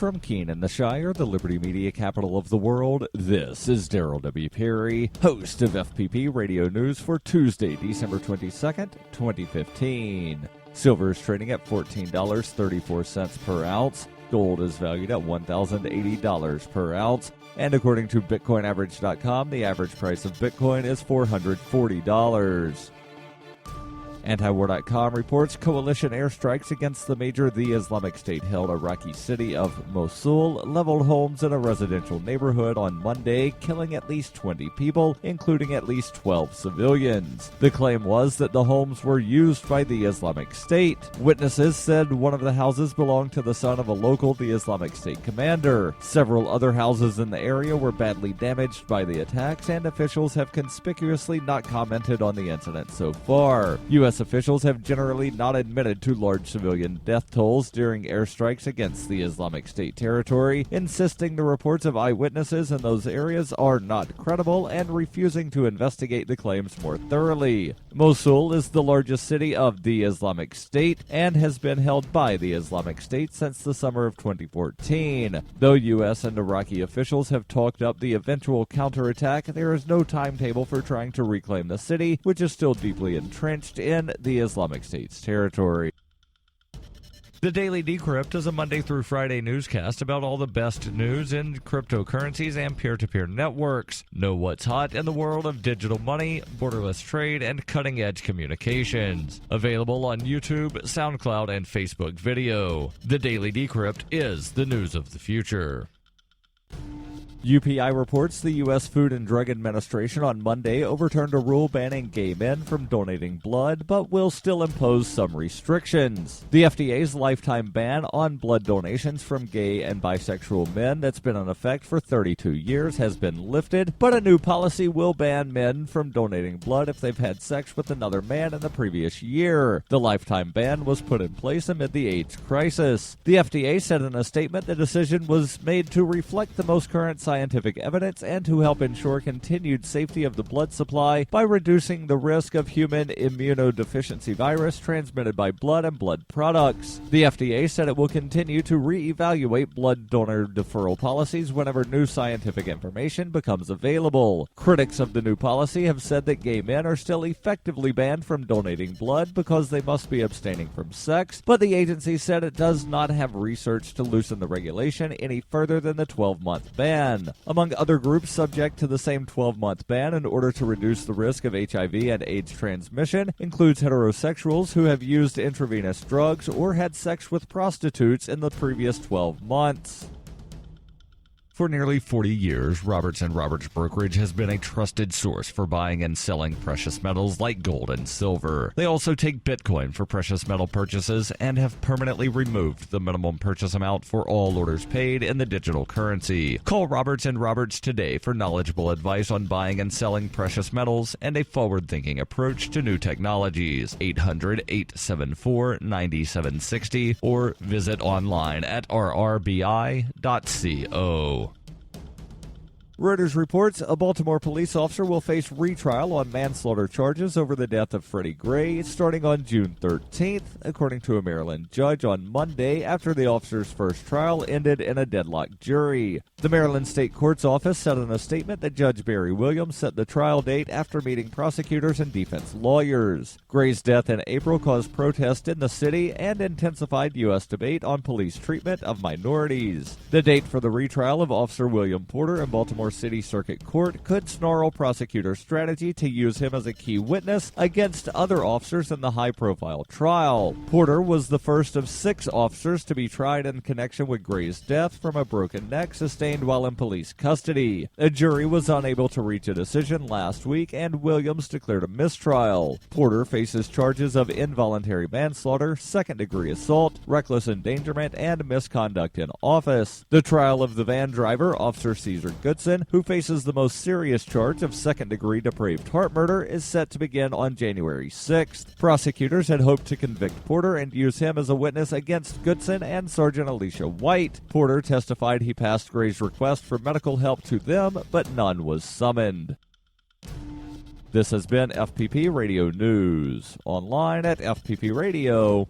from Keene in the Shire, the Liberty Media capital of the world, this is Daryl W. Perry, host of FPP Radio News for Tuesday, December 22nd, 2015. Silver is trading at $14.34 per ounce. Gold is valued at $1,080 per ounce. And according to BitcoinAverage.com, the average price of Bitcoin is $440. Antiwar.com reports coalition airstrikes against the The Islamic State-held Iraqi city of Mosul leveled homes in a residential neighborhood on Monday, killing at least 20 people, including at least 12 civilians. The claim was that the homes were used by the Islamic State. Witnesses said one of the houses belonged to the son of a local The Islamic State commander. Several other houses in the area were badly damaged by the attacks, and officials have conspicuously not commented on the incident so far. U.S. officials have generally not admitted to large civilian death tolls during airstrikes against the Islamic State territory, insisting the reports of eyewitnesses in those areas are not credible and refusing to investigate the claims more thoroughly. Mosul is the largest city of the Islamic State and has been held by the Islamic State since the summer of 2014. Though U.S. and Iraqi officials have talked up the eventual counterattack, there is no timetable for trying to reclaim the city, which is still deeply entrenched in the Islamic State's territory. The Daily Decrypt is a Monday through Friday newscast about all the best news in cryptocurrencies and peer-to-peer networks. Know what's hot in the world of digital money, borderless trade, and cutting-edge communications. Available on YouTube, SoundCloud, and Facebook video. The Daily Decrypt is the news of the future. UPI reports the U.S. Food and Drug Administration on Monday overturned a rule banning gay men from donating blood, but will still impose some restrictions. The FDA's lifetime ban on blood donations from gay and bisexual men that's been in effect for 32 years has been lifted, but a new policy will ban men from donating blood if they've had sex with another man in the previous year. The lifetime ban was put in place amid the AIDS crisis. The FDA said in a statement the decision was made to reflect the most current scientific evidence and to help ensure continued safety of the blood supply by reducing the risk of human immunodeficiency virus transmitted by blood and blood products. The FDA said it will continue to reevaluate blood donor deferral policies whenever new scientific information becomes available. Critics of the new policy have said that gay men are still effectively banned from donating blood because they must be abstaining from sex, but the agency said it does not have research to loosen the regulation any further than the 12-month ban. Among other groups subject to the same 12-month ban in order to reduce the risk of HIV and AIDS transmission includes heterosexuals who have used intravenous drugs or had sex with prostitutes in the previous 12 months. For nearly 40 years, Roberts & Roberts Brokerage has been a trusted source for buying and selling precious metals like gold and silver. They also take Bitcoin for precious metal purchases and have permanently removed the minimum purchase amount for all orders paid in the digital currency. Call Roberts & Roberts today for knowledgeable advice on buying and selling precious metals and a forward-thinking approach to new technologies. 800-874-9760 or visit online at rrbi.co. Reuters reports a Baltimore police officer will face retrial on manslaughter charges over the death of Freddie Gray starting on June 13th, according to a Maryland judge on Monday after the officer's first trial ended in a deadlocked jury. The Maryland State Court's office said in a statement that Judge Barry Williams set the trial date after meeting prosecutors and defense lawyers. Gray's death in April caused protests in the city and intensified U.S. debate on police treatment of minorities. The date for the retrial of Officer William Porter in Baltimore City Circuit Court could snarl prosecutor strategy to use him as a key witness against other officers in the high-profile trial. Porter was the first of 6 officers to be tried in connection with Gray's death from a broken neck sustained while in police custody. A jury was unable to reach a decision last week, and Williams declared a mistrial. Porter faces charges of involuntary manslaughter, second-degree assault, reckless endangerment, and misconduct in office. The trial of the van driver, Officer Caesar Goodson, who faces the most serious charge of second-degree depraved heart murder, is set to begin on January 6th. Prosecutors had hoped to convict Porter and use him as a witness against Goodson and Sergeant Alicia White. Porter testified he passed Gray's request for medical help to them, but none was summoned. This has been FPP Radio News, online at fppradio.com.